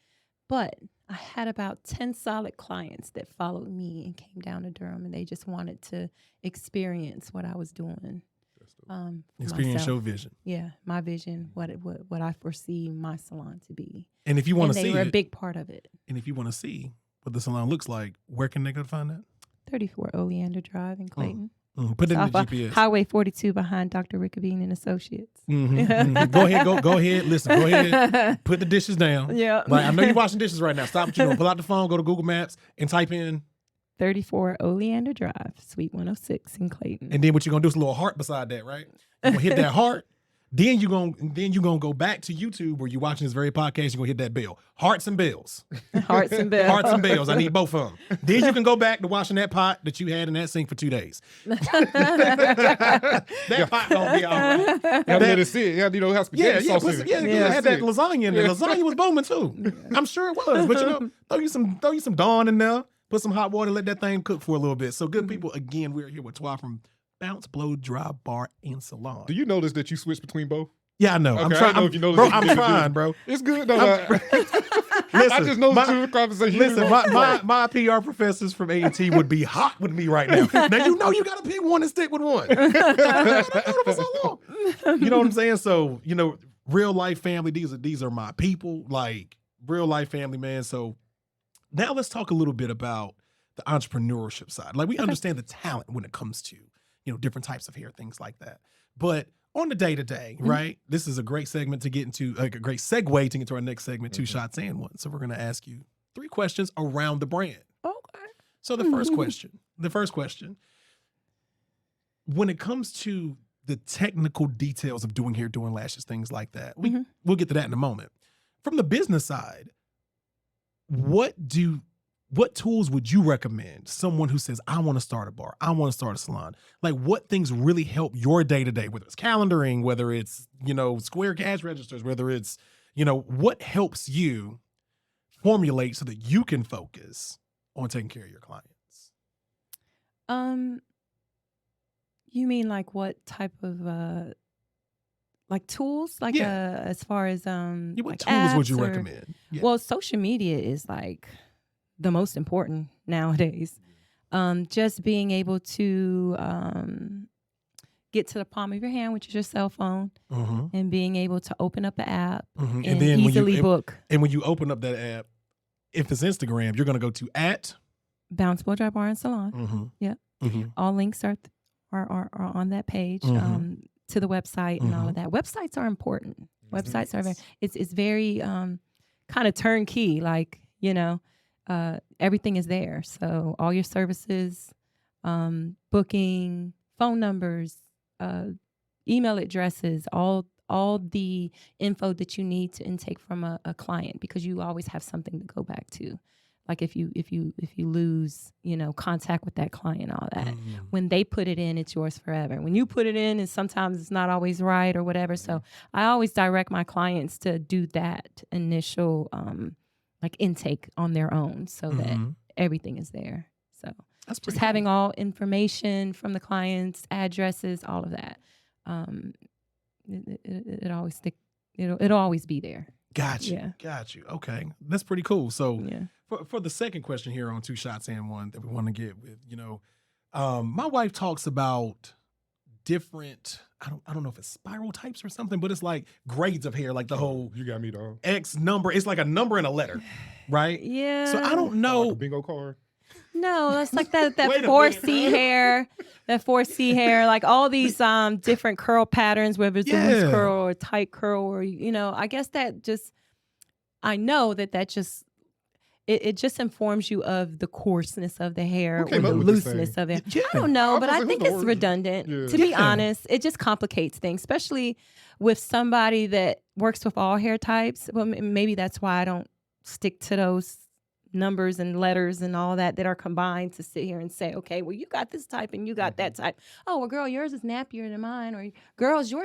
But I had about 10 solid clients that followed me and came down to Durham, and they just wanted to experience what I was doing.
That's dope.
For
Experience
myself.
your vision.
Yeah, my vision, what I foresee my salon to be.
And if you want
And
to
they
see
were a
it,
big part of it.
and if you want to see what the salon looks like, where can they go to find that?
34 Oleander Drive in Clayton.
Put it in
Off
the
of
GPS.
Highway 42 behind Dr. Rickabine and Associates.
Go ahead. Listen, go ahead. Put the dishes down.
Yeah.
Like, I know you're washing dishes right now. Stop what you're doing. Pull out the phone, go to Google Maps, and type in.
34 Oleander Drive, Suite 106 in Clayton.
And then what you're gonna do is a little heart beside that, right? You're gonna hit that heart. Then you're gonna go back to YouTube where you're watching this very podcast. You're gonna hit that bell. Hearts and bells.
Hearts and bells.
Hearts and bells. I need both of them. Then you can go back to washing that pot that you had in that sink for 2 days. That pot gonna be all right.
You gotta let it sit. You gotta have spaghetti sauce in it.
I had that lasagna in there. Lasagna was booming too. I'm sure it was. But throw you some Dawn in there. Put some hot water. Let that thing cook for a little bit. So good people. Again, we're here with Twa from Bounce, Blow, Dry, Bar, and Salon.
Do you notice that you switch between both?
Yeah, I know. I'm
Okay, I
trying.
know if you noticed
Bro,
that you
I'm
did it,
trying,
did
bro.
It's good. No, I
Listen,
just know
my-
the conversation.
Listen, my PR professors from A&T would be hot with me right now. Now you know you got to pick one and stick with one. I've known it for so long. You know what I'm saying? So real life family. These are my people. Like real life family, man. So now let's talk a little bit about the entrepreneurship side. Like we understand the talent when it comes to different types of hair, things like that. But on the day to day, right? This is a great segment to get into, a great segue to get to our next segment, Two Shots and One. So we're going to ask you 3 questions around the brand.
Okay.
So the first question, when it comes to the technical details of doing hair, doing lashes, things like that, we'll get to that in a moment. From the business side, what tools would you recommend someone who says, I want to start a bar, I want to start a salon? Like what things really help your day-to-day, whether it's calendaring, whether it's, Square cash registers, whether it's, what helps you formulate so that you can focus on taking care of your clients?
You mean like what type of like tools? Like as far as
What
like
tools would you
apps or-
recommend? Yeah.
Well, social media is like the most important nowadays. Just being able to get to the palm of your hand, which is your cell phone, and being able to open up an app and
then
easily book.
And when you open up that app, if it's Instagram, you're going to go to
Bounce, Blow, Dry, Bar, and Salon.
@.
Yeah. All links are on that page to the website and all of that. Websites are important. Websites are it's very kind of turnkey. Like everything is there. So all your services, booking, phone numbers, email addresses, all the info that you need to intake from a client, because you always have something to go back to. Like if you lose, contact with that client, all that. When they put it in, it's yours forever. When you put it in, and sometimes it's not always right or whatever. So I always direct my clients to do that initial like intake on their own, so that everything is there. So
That's
just having all information from the clients, addresses, all of that. It'll always be there.
Got you.
Yeah.
Got you. Okay. That's pretty cool. So
Yeah.
for the second question here on Two Shots and One that we want to get with, my wife talks about different, I don't know if it's spiral types or something, but it's like grades of hair, like the whole
You got me, dog.
X number. It's like a number and a letter, right?
Yeah.
So I don't
Like
know.
a bingo card.
No, that's like that
Wait a
4C
minute.
hair, that 4C hair, like all these different curl patterns, whether it's a loose
Yeah.
curl or a tight curl, or I guess that just, I know that just it just informs you of the coarseness of the hair
Who
or
came
the
up with this
looseness
thing?
of it.
Yeah.
I don't know,
I
but
was
I
like,
think
who's the
it's
origin?
redundant.
Yeah.
To be
Yeah.
honest, it just complicates things, especially with somebody that works with all hair types. Well, maybe that's why I don't stick to those numbers and letters and all that are combined to sit here and say, okay, well, you got this type and you got that type. Oh, well, girl, yours is nappier than mine, or girls, your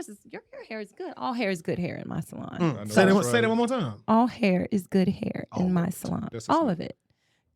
hair is good. All hair is good hair in my salon.
I know
Say
that's
that
right.
one more time.
All hair is good hair in my salon.
That's what's
All
up.
of it.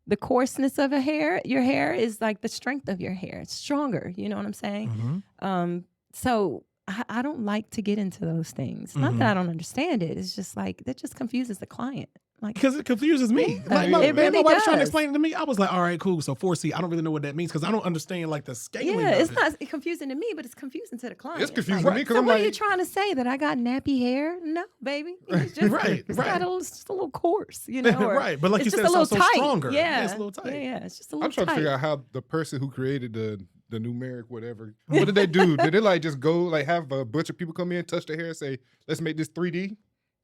The coarseness of your hair is like the strength of your hair. It's stronger. You know what I'm saying?
Mhm.
So I don't like to get into those things. Not that I don't understand it. It's just like that just confuses the client. Like,
Because it confuses me.
Yeah,
Like,
it
my
really
wife was trying to
does.
explain it to me. I was like, all right, cool. So 4C, I don't really know what that means because I don't understand like the scaling.
yeah,
of
it's
it.
not confusing to me, but it's confusing to the client.
It's confusing
Like,
to me because
so
I'm
what are you
like,
trying to say, that I got nappy hair? No, baby. It's just,
Right,
it's
right.
got it's just a little coarse, you know. Or
Right, but like
it's
you
just
said,
a
it's
little
also
tight.
stronger.
Yeah,
It's a little tight.
Yeah, it's just a little
I'm trying
tight.
to figure out how the person who created the numeric whatever, what did they do? Did they like just go like have a bunch of people come in, touch their hair, and say, let's make this 3D?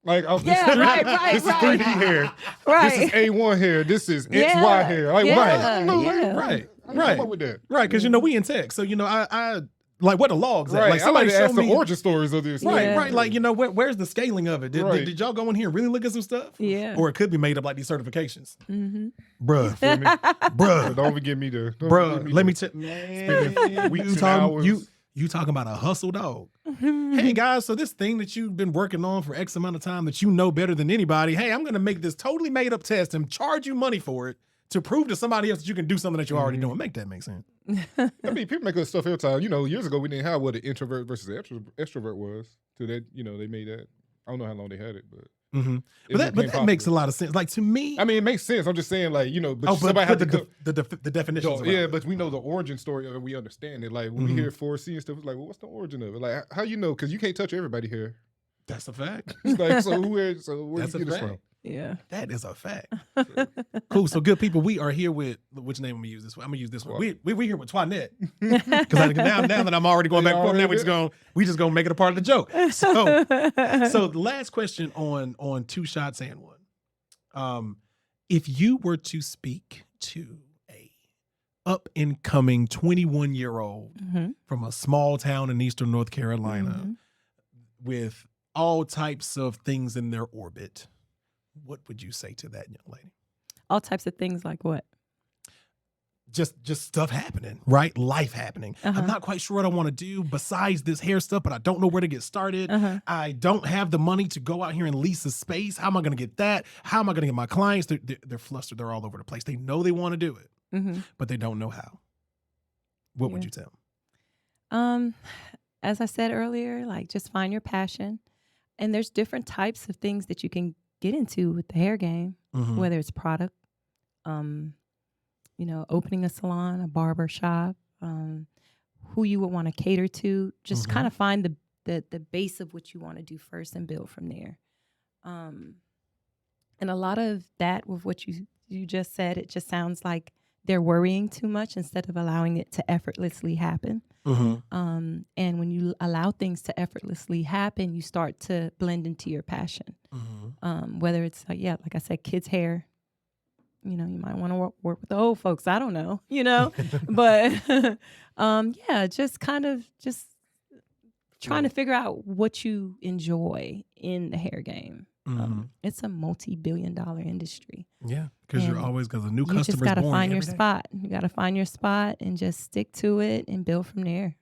Like, oh, this
Yeah,
is 3D.
right,
This is
right.
3D hair.
Right.
This is A1 hair. This is XY
Yeah,
hair. Like,
yeah,
what? I don't know,
yeah.
Right,
I don't
right.
come up with that.
Right, because we in tech. So, I like what the logs at.
Right.
Like
I
somebody
like to
showed
ask the
me.
origin stories of this.
Right,
Yeah.
right. Like, where's the scaling of it?
Right.
Did y'all go in here and really look at some stuff?
Yeah.
Or it could be made up like these certifications.
Mm-hmm.
Bruh.
Feel me?
Bruh.
Don't forget me to. don't
Bruh,
forget
let me
to-
tell man,
weeks
you
and
talking
hours.
you talking about a hustle dog. Hey guys, so this thing that you've been working on for X amount of time that you know better than anybody, hey, I'm gonna make this totally made up test and charge you money for it to prove to somebody else that you can do something that you're already doing. Make that make sense.
I mean, people make good stuff every time. Years ago we didn't have what an introvert versus extrovert was. So that they made that. I don't know how long they had it, but
Mm-hmm.
it
But
became
that makes a
popular.
lot of sense. Like to me,
I mean, it makes sense. I'm just saying, like, but
but
somebody had to
the definitions. around
yeah,
it.
but we know the origin story of it. We understand it. Like when we hear 4C and stuff, it's like, well, what's the origin of it? Like, how you know? Because you can't touch everybody here.
That's a fact.
It's like, so where
That's
do
a
you get this
fact.
from?
Yeah.
That is a fact. Cool. So good people, we are here with which name I'm gonna use this one? I'm gonna use this one. We here with Twanette. Because now that I'm already going back and forth, now we just gonna make it a part of the joke. So the last question on Two Shots and One. If you were to speak to a up and coming 21-year-old
Mhm.
from a small town in Eastern North Carolina
Mhm.
with all types of things in their orbit, what would you say to that young lady?
All types of things like what?
Just stuff happening, right? Life happening.
Uh-huh.
I'm not quite sure what I want to do besides this hair stuff, but I don't know where to get started.
Uh-huh.
I don't have the money to go out here and lease a space. How am I going to get that? How am I going to get my clients? They're flustered. They're all over the place. They know they want to do it,
Mm-hmm.
but they don't know how. What would
Yeah.
you tell them?
As I said earlier, like just find your passion. And there's different types of things that you can get into with the hair game,
Mhm.
whether it's product, opening a salon, a barber shop, who you would want to cater to. Just
Mhm.
kind of find the base of what you want to do first and build from there. And a lot of that with what you just said, it just sounds like they're worrying too much instead of allowing it to effortlessly happen.
Mhm.
And when you allow things to effortlessly happen, you start to blend into your passion.
Mhm.
Whether it's like I said, kids' hair, you might want to work with the old folks. I don't know, but just kind of just trying to figure out what you enjoy in the hair game.
Mhm.
It's a multi-billion-dollar industry.
Yeah, because you're
And
always because a new
You just
customer's
got to
born
find your
every day.
spot. You got to find your spot and just stick to it and build from there.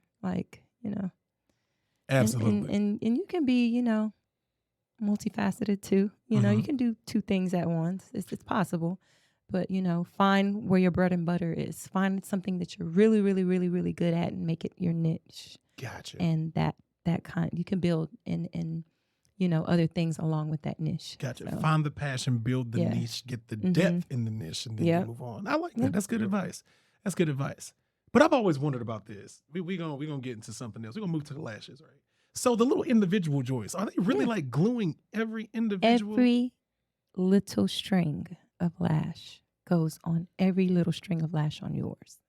Absolutely.
And you can be, multifaceted too. You
Mhm.
can do two things at once. It's possible. But, find where your bread and butter is. Find something that you're really, really, really, really good at and make it your niche.
Gotcha.
And that kind you can build in other things along with that niche.
Gotcha.
So,
Find the passion, build the
Yeah.
niche, get the
Mhm.
depth in the niche, and then you
Yep.
move on. I like that.
Yep.
That's good advice. That's good advice. But I've always wondered about this. We gonna get into something else. We're gonna move to the lashes, right? So the little individual joints, are they really
Yeah.
like gluing every individual?
every little string of lash goes on every little string of lash on yours.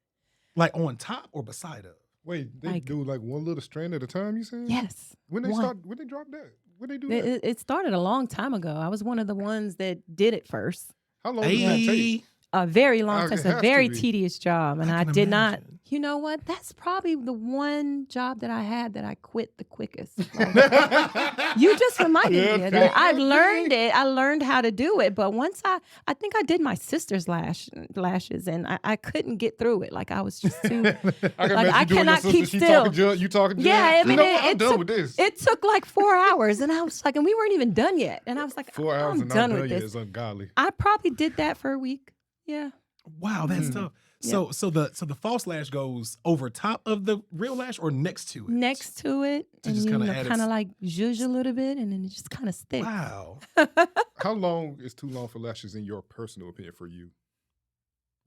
Like on top or beside of?
Wait, they
Like-
do like one little strand at a time, you saying?
Yes.
When they
one.
when they drop that? When they do that?
It started a long time ago. I was one of the ones that did it first.
How long does that take?
Hey,
a very long
It
time. It's
has
a
to
very
be.
tedious job, and
I
I
can
did not.
imagine.
You know what? That's probably the one job that I had that I quit the quickest. Like, you just reminded me of that. I've learned it. I learned how to do it, but once I think I did my sister's lashes, and I couldn't get through it. Like I was just too.
I can
Like,
imagine
I
you doing
cannot
your
keep
sister,
still.
You talking junk.
Yeah, I mean,
I'm
it
done
took-
with this.
It took like 4 hours, and I was like, and we weren't even done yet. And I was like,
4 hours
I'm
and
done
not
with
done yet
this.
is ungodly.
I probably did that for a week. Yeah.
Wow, that's tough. So the false lash goes over top of the real lash or next to it?
Next to it,
To
and
just
you
kinda
know,
add
kind
its-
of like zhuzh a little bit, and then it just kind of sticks.
Wow.
How long is too long for lashes in your personal opinion for you?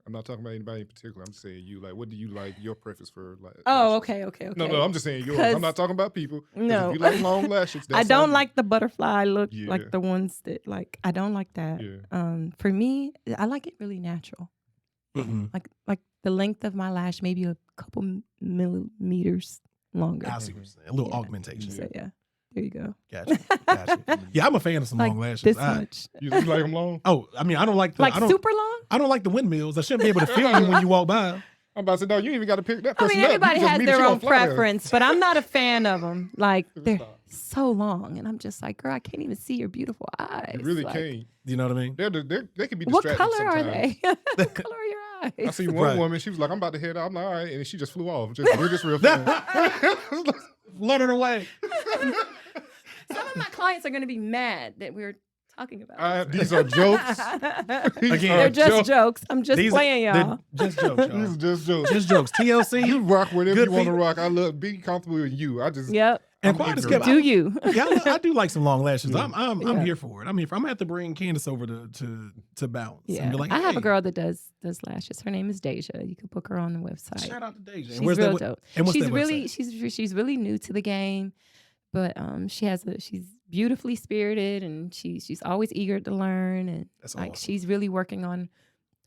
I'm not talking about anybody in particular. I'm just saying you. Like, what do you like? Your preference for like?
Oh,
lashes?
okay.
No, I'm just saying yours.
'Cause-
I'm not talking about people. 'Cause
No.
if you like long lashes,
I
that's
don't
on you.
like the butterfly look,
Yeah.
like the ones that like. I don't like that.
Yeah.
For me, I like it really natural.
Mhm.
Like the length of my lash, maybe a couple millimeters longer.
I see what you're saying. A little
Yeah.
augmentation.
So yeah, there you go.
Gotcha. Yeah, I'm a fan of some
Like
long lashes.
this
I-
much.
You like them long?
Oh, I mean, I don't like the
Like
I don't,
super long.
I don't like the windmills. I shouldn't be able to feel you when you walk by.
I'm about to say, no, you ain't even got to pick that
I
person
mean,
up. You
everybody
can just
has
meet
their
you on
own
Fly There.
preference, but I'm not a fan of them. Like they're
Stop.
so long, and I'm just like, girl, I can't even see your beautiful eyes.
You really
Like,
can't.
You know what I mean?
They can be
What
distracting
color are
sometimes.
they? What color are your eyes?
I see one
Right.
woman, she was like, I'm about to head out. I'm like, all right. And she just flew off. We're just real fast.
Running away.
Some of my clients are going to be mad that we're talking about.
These are jokes. These
Again,
are
They're just jokes. I'm just
These are-
playing,
they're
y'all.
Just jokes, y'all.
These are just jokes.
Just jokes.
You
TLC.
rock whatever
Good
you want to
people.
rock. I love be comfortable with you. I just
Yep.
And
I'm
quiet as
ignorant.
kept,
Do you?
Yeah, I do like some long lashes.
Yeah.
I'm
Yeah.
here for it. I'm gonna have to bring Candace over to bounce.
Yeah.
And be like,
I have a
hey,
girl that does lashes. Her name is Deja. You can book her on the website.
Shout out to Deja.
She's
And where's
real
that?
dope.
And what's
she's
that
really
website?
she's really new to the game, but she's beautifully spirited, and she's always eager to learn, and
That's
like
awesome.
she's really working on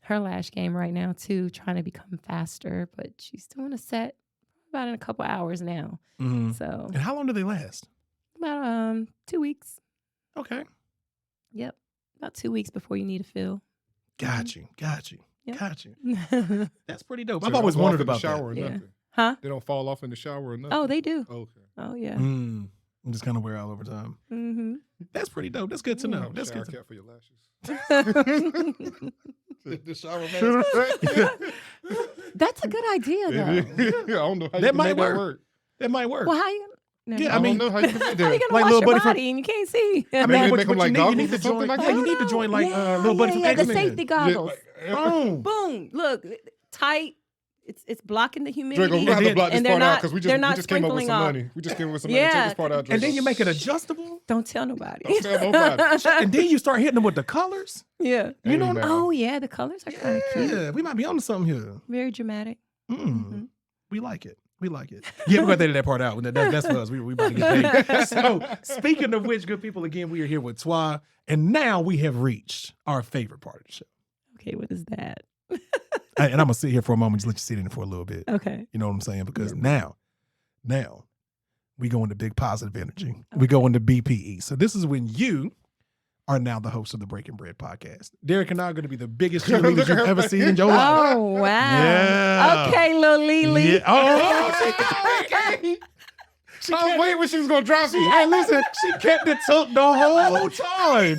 her lash game right now too, trying to become faster. But she's doing a set about in a couple hours now.
Mhm.
So
And how long do they last?
about 2 weeks.
Okay.
Yep, about 2 weeks before you need a fill.
Got you.
Yep.
Got you. That's pretty dope.
So
I've
they
always
don't fall
wondered
off in the
about
shower
that.
or
Yeah.
nothing.
Huh?
They don't fall off in the shower or nothing.
Oh, they do.
Okay.
Oh yeah.
Mm. I'm just kind of wear out over time.
Mm-hmm.
That's pretty dope. That's good to know. That's
shower
good to know.
cap for your lashes. The shower mask.
That's a good idea though.
I don't know how you
That
can
might
make
work.
that work.
That might work.
Well, how you? Never
Yeah,
mind.
I mean-
don't know how you can make
how you
that.
gonna
like
wash
little
your
buddy from-
body and you can't see?
Maybe
Man,
they
what-
make
what
them like
you
goggles
need
or
to
something
join.
like
Yeah,
that.
you need to join like
Yeah,
little buddy from
the
X-Men.
safety goggles.
Boom.
Boom! Look, tight. It's blocking the humidity.
Draco, we have to
then-
block this
and they're
part out
not-
because we
they're not
just came up with
sprinkling
some
off.
money. We just came up with some money. Take
Yeah.
this part out.
And then
Draco.
you make it adjustable.
Don't tell nobody.
Don't tell nobody.
And then you start hitting them with the colors.
yeah.
You know,
Hey, man.
Oh yeah, the colors are kind of cute.
yeah, we might be on to something here.
Very dramatic.
Mm. We like it. We like it. Yeah, we're going to edit that part out. That's for us. We about to get paid. So, speaking of which, good people, again, we are here with Twa. And now we have reached our favorite part of the show.
Okay, what is that?
And I'm going to sit here for a moment, just let you sit in it for a little bit.
Okay.
You know what I'm saying? Because now, we go into big positive energy. We go into BPE. So, this is when you are now the host of the Breaking Bread podcast. Derek and I are going to be the biggest cheerleaders
Look at
you've
her
ever
face.
seen in your life.
Oh wow.
Yeah.
Okay, Lil Lily.
Yeah. Oh,
Okay.
I was waiting when she was going to drop me.
Hey, listen, she kept it took the whole time.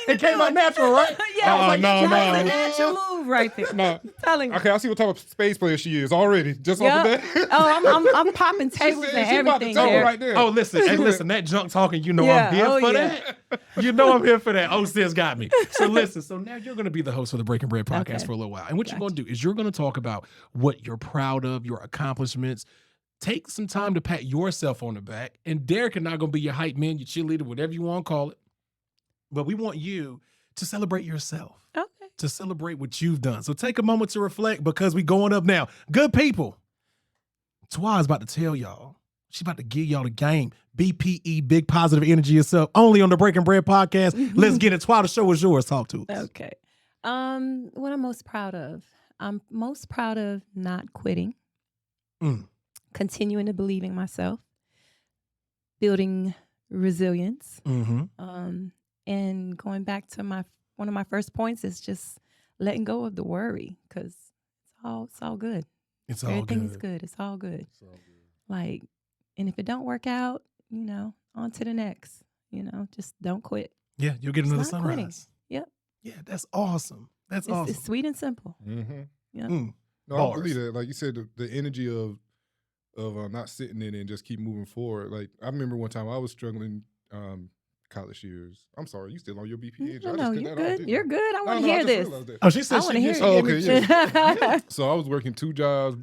It came out natural, right?
Yeah, I was like,
no,
that's a
no.
natural move right there.
No.
Telling you.
Okay, I see what type of space player she is already. Just off
Yep.
the bat.
Oh, I'm popping tables
said
and
she about to
everything
tell her
there.
right there.
Oh, listen, hey, listen, that junk talking, you know
Yeah,
I'm here
oh,
for
yeah.
that. You know I'm here for that. Oh, sis got me. So listen, so now you're going to be the host of the Breaking Bread podcast
Okay.
for a little while. And what you're
Gotcha.
going to do is you're going to talk about what you're proud of, your accomplishments. Take some time to pat yourself on the back. And Derek and I going to be your hype man, your cheerleader, whatever you want to call it. But we want you to celebrate yourself.
Okay.
To celebrate what you've done. So take a moment to reflect because we going up now. Good people. Twa is about to tell y'all. She's about to give y'all the game. BPE, big positive energy yourself. Only on the Breaking Bread podcast. Let's get it. Twa, the show is yours. Talk to us.
Okay. What I'm most proud of. I'm most proud of not quitting.
Mm.
Continuing to believe in myself. Building resilience.
Mm-hmm.
And going back to one of my first points is just letting go of the worry, because it's all good.
It's all
Everything
good.
is good. It's all good.
So good.
Like, and if it don't work out, on to the next. Just don't quit.
Yeah, you'll get
It's
another
not quitting.
sunrise.
Yep.
Yeah, that's awesome. That's
It's,
awesome.
it's sweet and simple.
Mm-hmm.
Yeah.
Mm.
No, I
Bars.
believe that. Like you said, the energy of not sitting in it and just keep moving forward. Like I remember one time I was struggling college years. I'm sorry, you still on your BPH?
No, you're good. You're good. I want to
I
hear
just
this.
realized that.
Oh, she said
I wanna hear
she
it.
Oh,
gave
okay,
me-
yeah.
So I was working 2 jobs,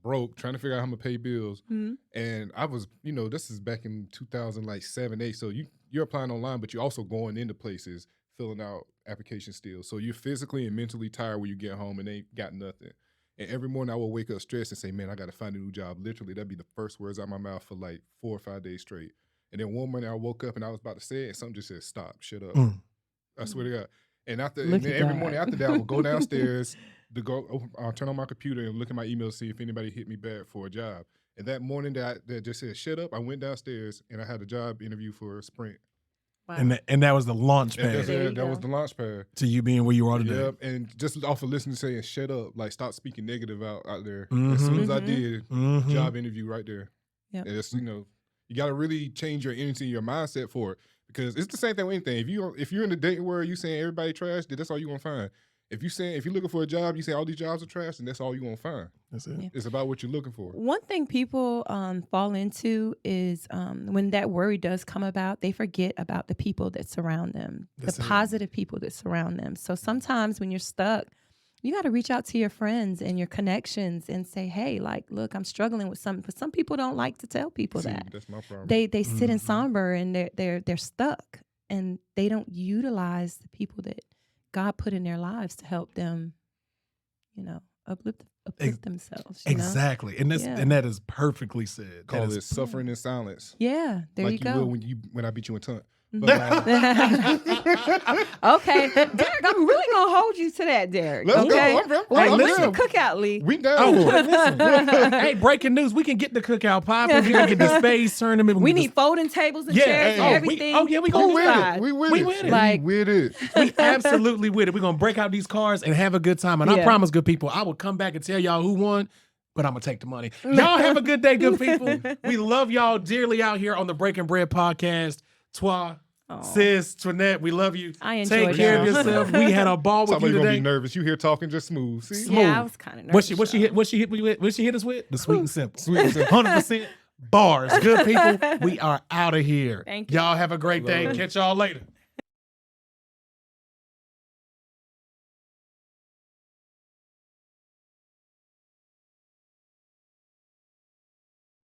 broke, trying to figure out how to pay bills.
Mhm.
And I was, this is back in 2007, 8. So you're applying online, but you're also going into places, filling out applications still. So you're physically and mentally tired when you get home and ain't got nothing. And every morning I would wake up stressed and say, man, I got to find a new job. Literally, that'd be the first words out of my mouth for like 4 or 5 days straight. And then one morning I woke up and I was about to say it, and something just said, stop, shut up.
Mm.
I swear to God. And
Look
then
at
every
God.
morning after that, I would go downstairs to I'll turn on my computer and look at my email to see if anybody hit me back for a job. And that morning that just said, shut up, I went downstairs and I had a job interview for Sprint.
Wow.
And that was the launch
And
pad
There you
that was
go.
the launch pad.
to you being where you are today.
Yep. And just off of listening saying, shut up, like stop speaking negative out there.
Mhm.
As soon as I
Mhm.
did,
Mhm.
job interview right there.
Yep.
And it's, you got to really change your energy and your mindset for it, because it's the same thing with anything. If you're in the dating world, you saying everybody trash, then that's all you're going to find. If you're looking for a job, you say all these jobs are trash, and that's all you're going to find.
That's it.
Yeah.
It's about what you're looking for.
One thing people fall into is when that worry does come about, they forget about the people that surround them,
That's
the
it.
positive people that surround them. So sometimes when you're stuck, you got to reach out to your friends and your connections and say, hey, like, look, I'm struggling with something. But some people don't like to tell people
See,
that.
that's my problem.
They sit in
Mhm.
somber and they're stuck, and they don't utilize the people that God put in their lives to help them, uplift themselves.
Exactly. And
Yeah.
that is perfectly said.
Call
That
it
is
suffering in silence.
Yeah, there
like
you
will
go.
when I beat you in tongue.
Mhm.
But,
Okay, Derek, I'm really gonna hold you to that, Derek.
Let's go.
okay,
I'm
Well,
down.
when's the
Listen.
cookout, Lee?
we down.
Oh,
for it.
listen. Hey, breaking news. We can get the cookout popping. We can get the space tournament.
We
can
need
get
folding tables and
Yeah,
chairs and
hey,
everything.
we
We
gonna
with
poolside.
it. We with
We
it.
with it.
Like-
we with it.
we absolutely with it. We're going to break out these cards and have a good time. And I
Yeah.
promise, good people, I will come back and tell y'all who won, but I'm going to take the money. Y'all have a good day, good people. We love y'all dearly out here on the Breaking Bread podcast. Twa,
Aw.
sis, Twinette, we love you.
I enjoyed
Take care of
y'all.
yourself. We had a ball with
Somebody's
you
gonna be
today.
nervous. You here talking just smooth. See?
Smooth.
Yeah, I was kind of nervous.
What she hit? What she hit me with? What she hit us with? The sweet and simple.
Sweet and simple.
100% bars. Good people. We are out of here.
Thank you.
Y'all have a great day.
Love it.
Catch y'all later.